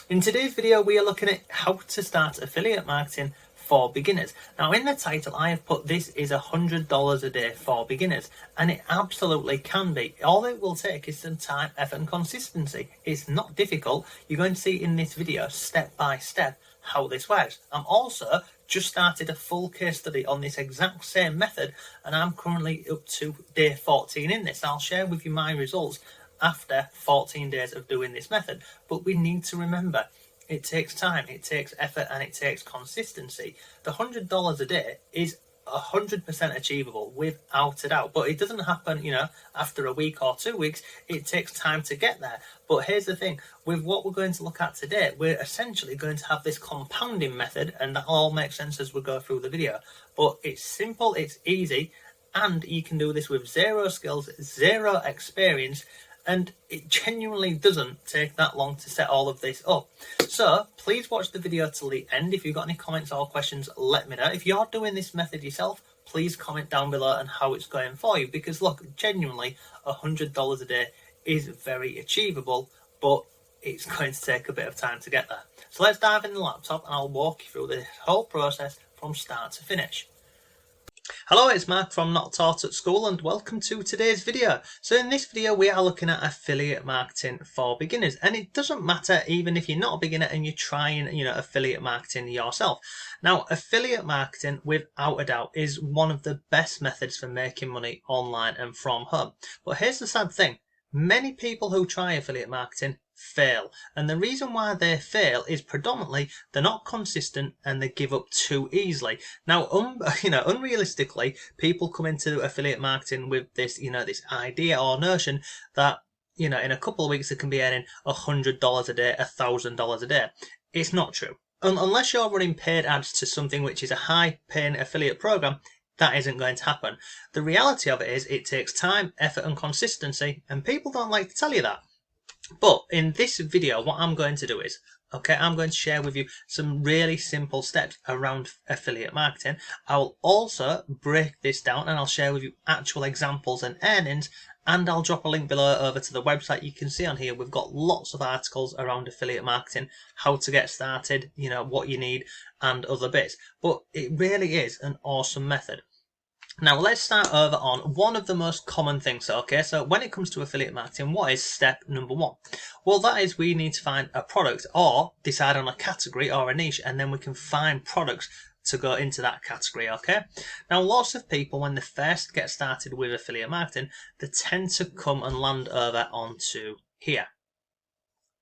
In today's video, we are looking at how to start affiliate marketing for beginners. Now, in the title, I have put this is $100 a day for beginners, and it absolutely can be. All it will take is some time, effort, and consistency. It's not difficult. You're going to see in this video, step by step, how this works. I'm also just started a full case study on this exact same method, and I'm currently up to day 14 in this. I'll share with you my results after 14 days of doing this method. But we need to remember, it takes time, it takes effort, and it takes consistency. The $100 a day is 100% achievable without a doubt, but it doesn't happen, after a week or 2 weeks. It takes time to get there. But here's the thing, with what we're going to look at today, we're essentially going to have this compounding method, and that all makes sense as we go through the video. But it's simple, it's easy, and you can do this with zero skills, zero experience, and it genuinely doesn't take that long to set all of this up. So please watch the video till the end. If you've got any comments or questions, let me know. If you're doing this method yourself, please comment down below on how it's going for you, because look, genuinely $100 a day is very achievable, but it's going to take a bit of time to get there. So let's dive in the laptop and I'll walk you through the whole process from start to finish. Hello, it's Mark from Not Taught at School, and welcome to today's video. So in this video we are looking at affiliate marketing for beginners, and it doesn't matter even if you're not a beginner and you're trying affiliate marketing yourself. Now, affiliate marketing without a doubt is one of the best methods for making money online and from home. But here's the sad thing, many people who try affiliate marketing fail, and the reason why they fail is predominantly they're not consistent and they give up too easily. Now, unrealistically, people come into affiliate marketing with this, this idea or notion that in a couple of weeks they can be earning $100 a day, $1,000 a day. It's not true. Unless you're running paid ads to something which is a high-paying affiliate program, that isn't going to happen. The reality of it is it takes time, effort, and consistency, and people don't like to tell you that. But in this video, what I'm going to do is, I'm going to share with you some really simple steps around affiliate marketing. I'll also break this down and I'll share with you actual examples and earnings, and I'll drop a link below over to the website. You can see on here we've got lots of articles around affiliate marketing, how to get started, what you need, and other bits. But it really is an awesome method. Now let's start over on one of the most common things. So when it comes to affiliate marketing, what is step number one? Well, that is we need to find a product or decide on a category or a niche, and then we can find products to go into that category. Now, lots of people, when they first get started with affiliate marketing, they tend to come and land over onto here,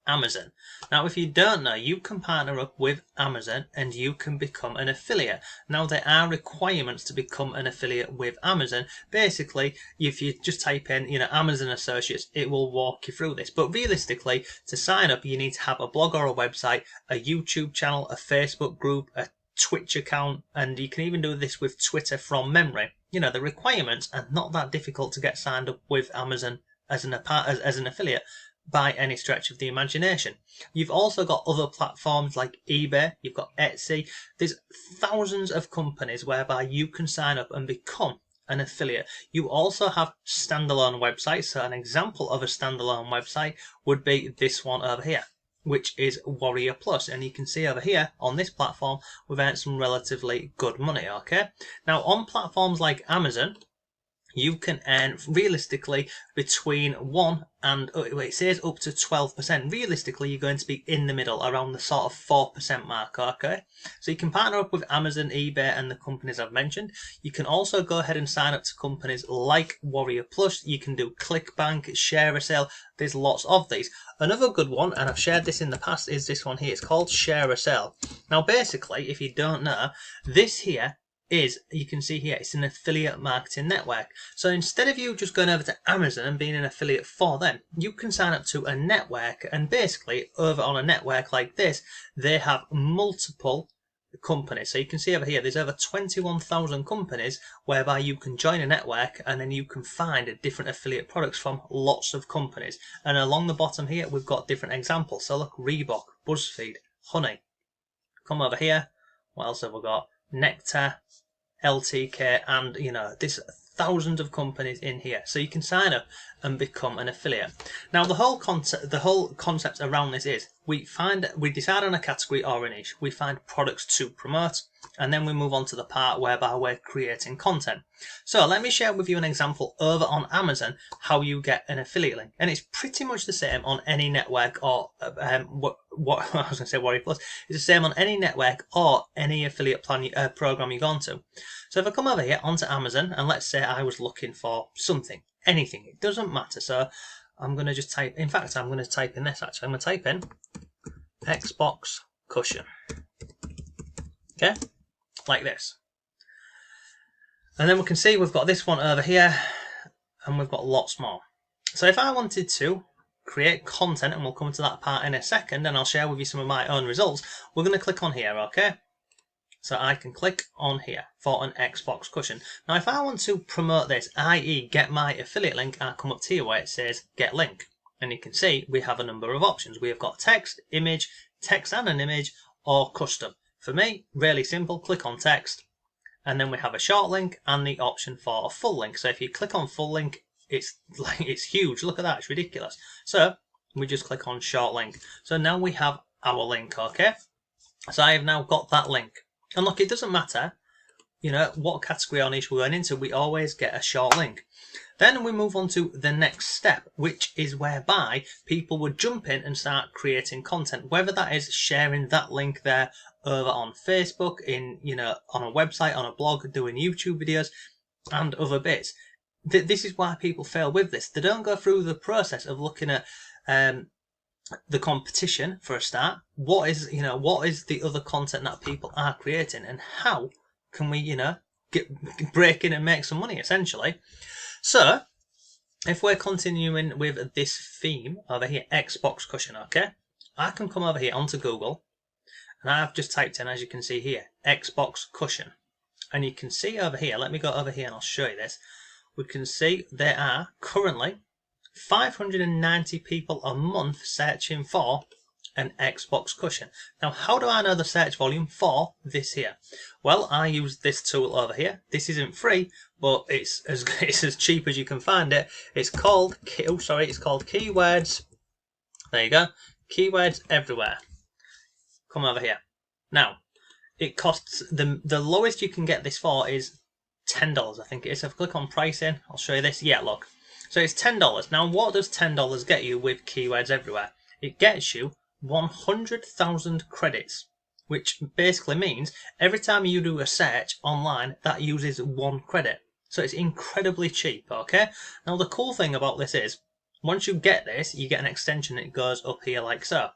Amazon. Now, if you don't know, you can partner up with Amazon and you can become an affiliate. Now, there are requirements to become an affiliate with Amazon. Basically, if you just type in, Amazon Associates, it will walk you through this. But realistically, to sign up, you need to have a blog or a website, a YouTube channel, a Facebook group, a Twitch account, and you can even do this with Twitter from memory. The requirements are not that difficult to get signed up with Amazon as an affiliate by any stretch of the imagination. You've also got other platforms like eBay, you've got Etsy. There's thousands of companies whereby you can sign up and become an affiliate. You also have standalone websites. So an example of a standalone website would be this one over here, which is Warrior Plus, and you can see over here on this platform we've earned some relatively good money. Now, on platforms like Amazon, you can earn realistically between 1 and it says up to 12%. Realistically, you're going to be in the middle around the sort of 4% mark. So you can partner up with Amazon, eBay, and the companies I've mentioned. You can also go ahead and sign up to companies like Warrior Plus. You can do ClickBank, ShareASale. There's lots of these. Another good one, and I've shared this in the past, is this one here. It's called ShareASale. Now, basically, if you don't know, this here you can see here, it's an affiliate marketing network. So instead of you just going over to Amazon and being an affiliate for them, you can sign up to a network, and basically over on a network like this, they have multiple companies. So you can see over here, there's over 21,000 companies whereby you can join a network and then you can find different affiliate products from lots of companies. And along the bottom here, we've got different examples. So look, Reebok, BuzzFeed, Honey. Come over here, what else have we got? Nectar, LTK, and there's thousands of companies in here, so you can sign up and become an affiliate. Now the whole concept around this is we decide on a category or a niche, we find products to promote, and then we move on to the part whereby we're creating content. So let me share with you an example over on Amazon how you get an affiliate link, and it's pretty much the same on any network or what I was going to say Warrior Plus. It's the same on any network or any affiliate plan program you've gone to. So if I come over here onto Amazon, and let's say I was looking for something, anything, it doesn't matter. So I'm going to just type, in fact, I'm going to type in this actually. I'm going to type in Xbox cushion. Okay, like this. And then we can see we've got this one over here, and we've got lots more. So if I wanted to create content, and we'll come to that part in a second, and I'll share with you some of my own results, we're going to click on here, okay? So I can click on here for an Xbox cushion. Now if I want to promote this, i.e. get my affiliate link, I come up to here where it says get link. And you can see we have a number of options. We have got text, image, text and an image, or custom. For me, really simple, click on text. And then we have a short link and the option for a full link. So if you click on full link, it's huge. Look at that, it's ridiculous. So we just click on short link. So now we have our link, okay? So I have now got that link. And look, it doesn't matter, what category or niche we're going into, we always get a short link. Then we move on to the next step, which is whereby people would jump in and start creating content, whether that is sharing that link there over on Facebook, on a website, on a blog, doing YouTube videos and other bits. This is why people fail with this. They don't go through the process of looking at the competition for a start. What is the other content that people are creating, and how can we break in and make some money essentially. So if we're continuing with this theme over here, Xbox cushion, okay, I can come over here onto Google, and I've just typed in, as you can see here, Xbox cushion, and you can see over here, let me go over here and I'll show you this. We can see there are currently 590 people a month searching for an Xbox cushion. Now, how do I know the search volume for this here? Well, I use this tool over here. This isn't free, but it's as cheap as you can find it. It's called Keywords. There you go. Keywords Everywhere. Come over here. Now, it costs the lowest you can get this for is $10, I think it is. So if I click on pricing, I'll show you this. Yeah, look. So it's $10. Now, what does $10 get you with Keywords Everywhere? It gets you 100,000 credits, which basically means every time you do a search online, that uses 1 credit. So it's incredibly cheap, okay? Now, the cool thing about this is, once you get this, you get an extension that goes up here like so.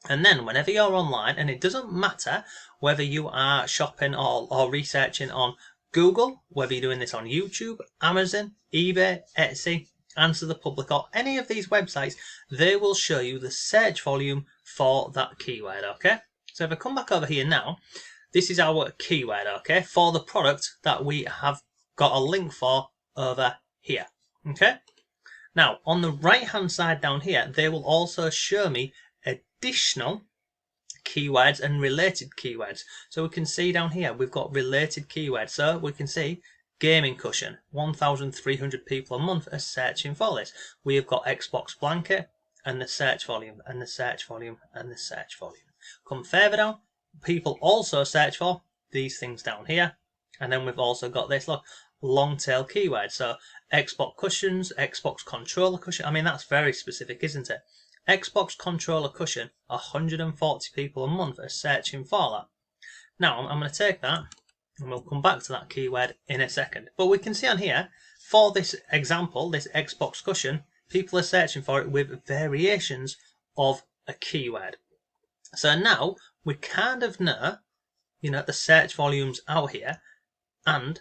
And then whenever you're online, and it doesn't matter whether you are shopping or researching on Google, whether you're doing this on YouTube, Amazon, eBay, Etsy, Answer the Public, or any of these websites, they will show you the search volume for that keyword, okay? So if I come back over here now, this is our keyword, okay, for the product that we have got a link for over here, okay? Now, on the right-hand side down here, they will also show me additional keywords and related keywords. So we can see down here we've got related keywords. So we can see gaming cushion, 1,300 people a month are searching for this. We have got Xbox blanket, and the search volume, and the search volume, and the search volume. Come further down, people also search for these things down here, and then we've also got this, look, long tail keywords. So Xbox cushions, Xbox controller cushion. I mean, that's very specific, isn't it? Xbox controller cushion, 140 people a month are searching for that. Now, I'm going to take that, and we'll come back to that keyword in a second. But we can see on here, for this example, this Xbox cushion, people are searching for it with variations of a keyword. So now, we kind of know, the search volumes out here, and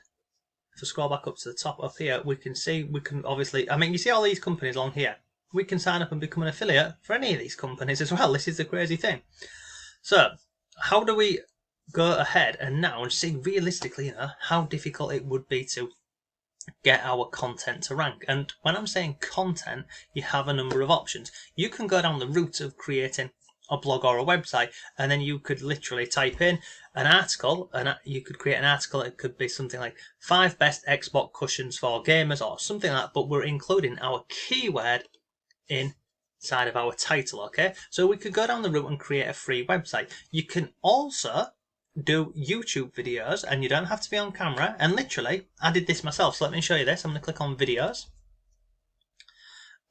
if I scroll back up to the top up here, we can see, obviously, I mean, you see all these companies along here. We can sign up and become an affiliate for any of these companies as well. This is the crazy thing. So, how do we go ahead and now and see realistically, how difficult it would be to get our content to rank? And when I'm saying content, you have a number of options. You can go down the route of creating a blog or a website, and then you could literally type in an article, and you could create an article. It could be something like 5 best Xbox cushions for gamers or something like that, but we're including our keyword inside of our title. Okay, so we could go down the route and create a free website. You can also do YouTube videos, and you don't have to be on camera. And literally, I did this myself, so let me show you this. I'm going to click on videos,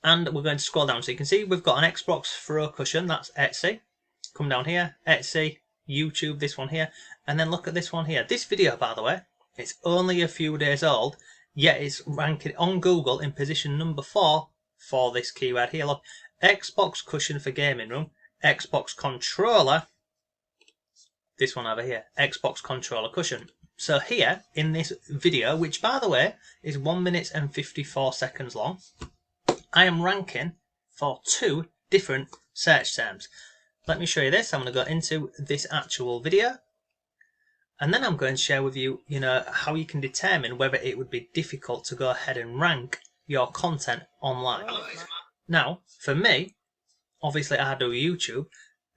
and we're going to scroll down, so you can see we've got an Xbox Throw cushion. That's Etsy. Come down here, Etsy, YouTube, this one here, and then look at this one here. This video, by the way, it's only a few days old, yet it's ranking on Google in position number 4 for this keyword here. Look, Xbox cushion for gaming room, Xbox controller, this one over here, Xbox controller cushion. So here in this video, which by the way is 1 minute and 54 seconds long, I am ranking for 2 different search terms. Let me show you this. I'm going to go into this actual video, and then I'm going to share with you, how you can determine whether it would be difficult to go ahead and rank your content online. Now, for me, obviously I do YouTube.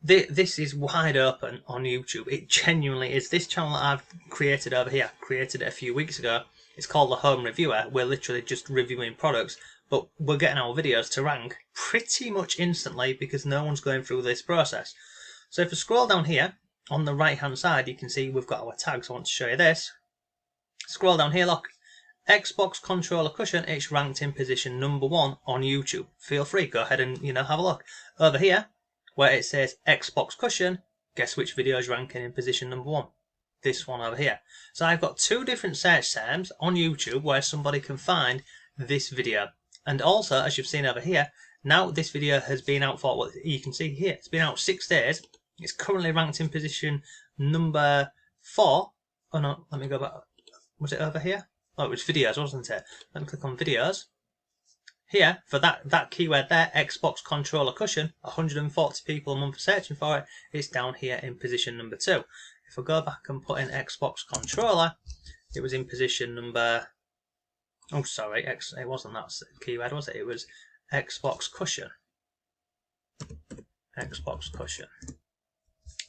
This is wide open on YouTube. It genuinely is. This channel that I've created over here, created it a few weeks ago. It's called The Home Reviewer. We're literally just reviewing products, but we're getting our videos to rank pretty much instantly because no one's going through this process. So if we scroll down here, on the right hand side, you can see we've got our tags. I want to show you this. Scroll down here, look. Xbox controller cushion, it's ranked in position number 1 on YouTube. Feel free, go ahead and have a look. Over here, where it says Xbox cushion, guess which video is ranking in position number 1? This one over here. So I've got 2 different search terms on YouTube where somebody can find this video. And also, as you've seen over here, now this video has been out for, what you can see here, it's been out 6 days. It's currently ranked in position number 4. Oh no, let me go back. Was it over here? Oh, it was videos, wasn't it? Let me click on videos. Here, for that keyword there, Xbox controller cushion, 140 people a month are searching for it. It's down here in position number 2. If I go back and put in Xbox controller, it was in position number... Oh, sorry, it wasn't that keyword, was it? It was Xbox cushion. Xbox cushion.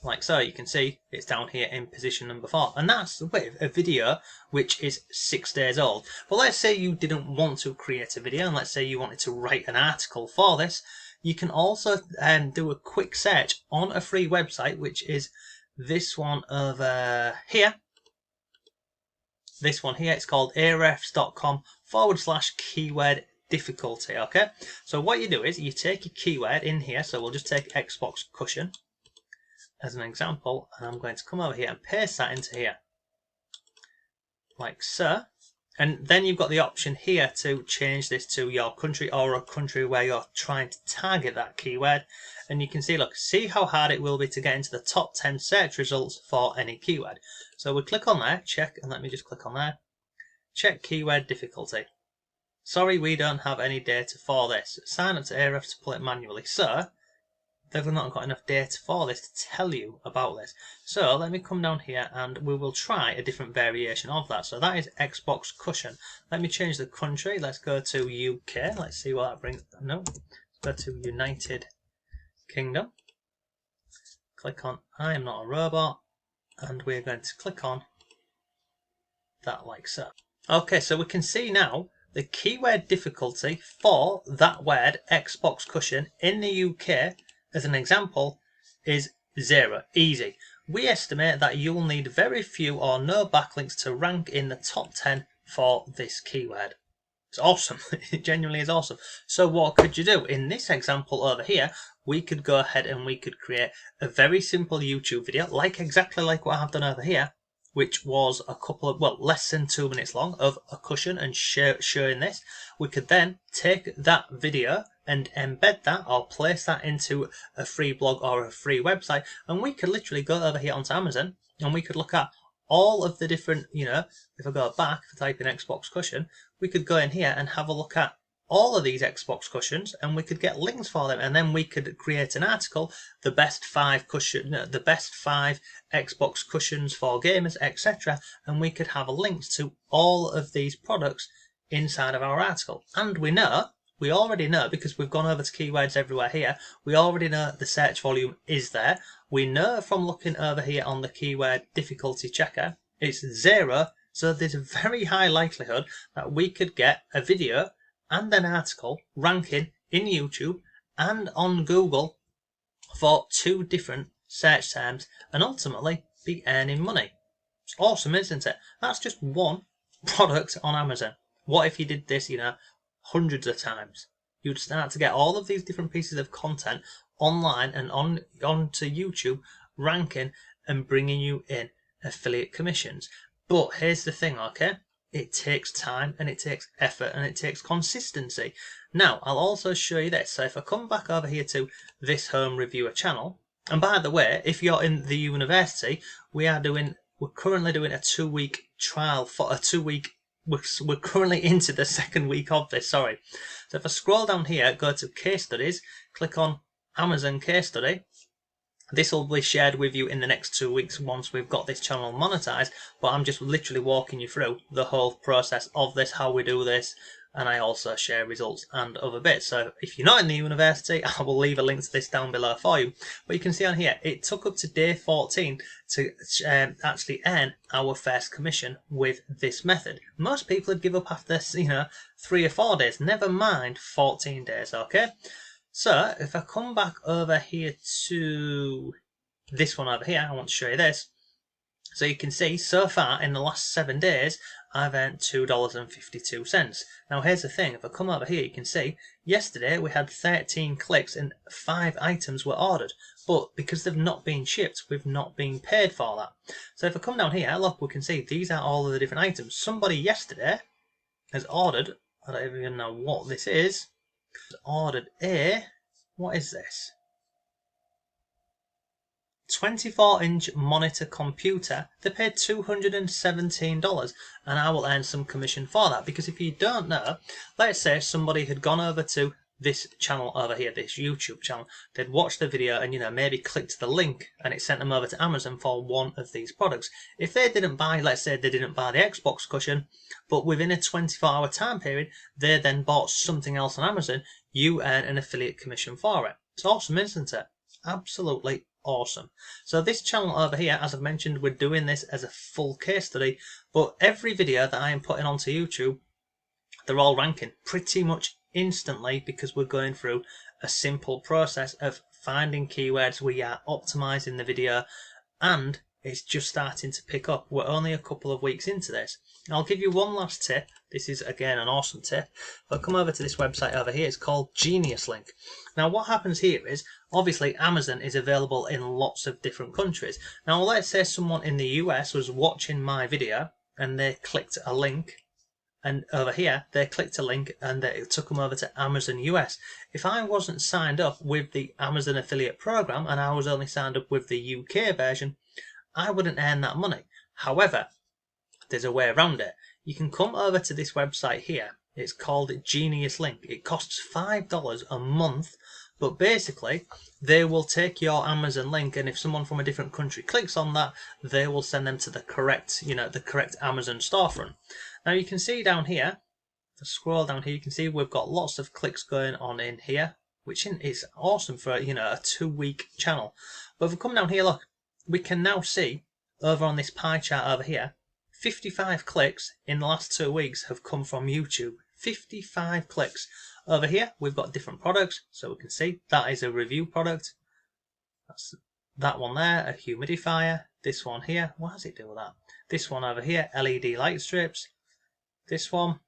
Like so, you can see it's down here in position number 4. And that's with a video which is 6 days old. But let's say you didn't want to create a video, and let's say you wanted to write an article for this. You can also do a quick search on a free website, which is this one over here. This one here, it's called ahrefs.com/keyword difficulty. Okay, so what you do is you take your keyword in here. So we'll just take Xbox cushion as an example, and I'm going to come over here and paste that into here, like so. And then you've got the option here to change this to your country or a country where you're trying to target that keyword. And you can see, look, see how hard it will be to get into the top 10 search results for any keyword. So we click on there, check, and let me just click on there. Check keyword difficulty. Sorry, we don't have any data for this. Sign up to Ahrefs to pull it manually. So they've not got enough data for this to tell you about this. So let me come down here and we will try a different variation of that. So that is Xbox cushion. Let me change the country. Let's go to UK. Let's see what that brings. No, let's go to United Kingdom. Click on I am not a robot, and we're going to click on that like so. Okay, so we can see now the keyword difficulty for that word Xbox cushion in the UK, as an example, is 0. Easy. We estimate that you'll need very few or no backlinks to rank in the top 10 for this keyword. It's awesome. It genuinely is awesome. So what could you do? In this example over here, we could go ahead and we could create a very simple YouTube video, exactly like what I've done over here, which was less than 2 minutes long, of a cushion and showing this. We could then take that video and embed that or place that into a free blog or a free website, and we could literally go over here onto Amazon and we could look at all of the different, if I go back, if I type in Xbox cushion, we could go in here and have a look at all of these Xbox cushions, and we could get links for them, and then we could create an article, the best 5 Xbox cushions for gamers, etc., and we could have links to all of these products inside of our article. And we know we already know, because we've gone over to keywords everywhere here, we already know the search volume is there. We know from looking over here on the keyword difficulty checker, it's 0, so there's a very high likelihood that we could get a video and an article ranking in YouTube and on Google for 2 different search terms and ultimately be earning money. It's awesome, isn't it? That's just one product on Amazon. What if you did this, hundreds of times? You'd start to get all of these different pieces of content online and onto YouTube ranking and bringing you in affiliate commissions. But here's the thing, okay? It takes time and it takes effort and it takes consistency. Now, I'll also show you this. So if I come back over here to this home reviewer channel, and by the way, if you're in the university, we're currently doing a 2-week trial for a 2-week. We're currently into the 2nd week of this, sorry. So if I scroll down here, go to case studies, click on Amazon case study. This will be shared with you in the next 2 weeks once we've got this channel monetized, but I'm just literally walking you through the whole process of this, how we do this, and I also share results and other bits. So if you're not in the university, I will leave a link to this down below for you. But you can see on here, it took up to day 14 to actually earn our first commission with this method. Most people would give up after 3 or 4 days, never mind 14 days, okay? So if I come back over here to this one over here, I want to show you this. So you can see so far in the last 7 days, I've earned $2.52. Now here's the thing, if I come over here, you can see yesterday we had 13 clicks and 5 items were ordered. But because they've not been shipped, we've not been paid for that. So if I come down here, look, we can see these are all of the different items. Somebody yesterday has ordered, I don't even know what this is, ordered what is this? 24-inch monitor computer. They paid $217 and I will earn some commission for that, because if you don't know, let's say somebody had gone over to this channel over here, this YouTube channel, they'd watched the video and maybe clicked the link and it sent them over to Amazon for one of these products. If they didn't buy, let's say they didn't buy the Xbox cushion, but within a 24-hour time period they then bought something else on Amazon, you earn an affiliate commission for it. It's awesome, isn't it? Absolutely awesome. So this channel over here, as I've mentioned, we're doing this as a full case study, but every video that I am putting onto YouTube, they're all ranking pretty much instantly, because we're going through a simple process of finding keywords, we are optimizing the video, and it's just starting to pick up. We're only a couple of weeks into this. I'll give you one last tip. This is again an awesome tip. If I come over to this website over here, it's called Genius Link. Now what happens here is, obviously Amazon is available in lots of different countries. Now let's say someone in the US was watching my video and they clicked a link, and over here they clicked a link and it took them over to Amazon US. If I wasn't signed up with the Amazon affiliate program and I was only signed up with the UK version, I wouldn't earn that money. However, there's a way around it. You can come over to this website here. It's called Genius Link. It costs $5 a month, but basically they will take your Amazon link, and if someone from a different country clicks on that, they will send them to the correct, the correct Amazon storefront. Now you can see down here, if I scroll down here, you can see we've got lots of clicks going on in here, which is awesome for a 2-week channel. But if we come down here, look, we can now see over on this pie chart over here, 55 clicks in the last 2 weeks have come from YouTube. 55 clicks. Over here, we've got different products, so we can see that is a review product. That's that one there, a humidifier. This one here, what does it do with that? This one over here, LED light strips. This one,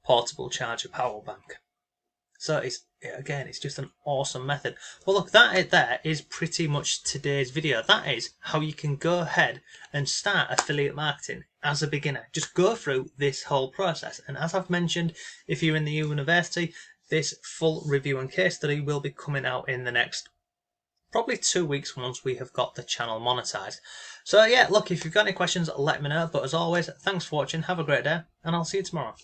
portable charger power bank. So it's just an awesome method. Well look, that there is pretty much today's video. That is how you can go ahead and start affiliate marketing as a beginner. Just go through this whole process. And as I've mentioned, if you're in the university, this full review and case study will be coming out in the next probably 2 weeks once we have got the channel monetized. So yeah, look, if you've got any questions, let me know. But as always, thanks for watching, have a great day, and I'll see you tomorrow.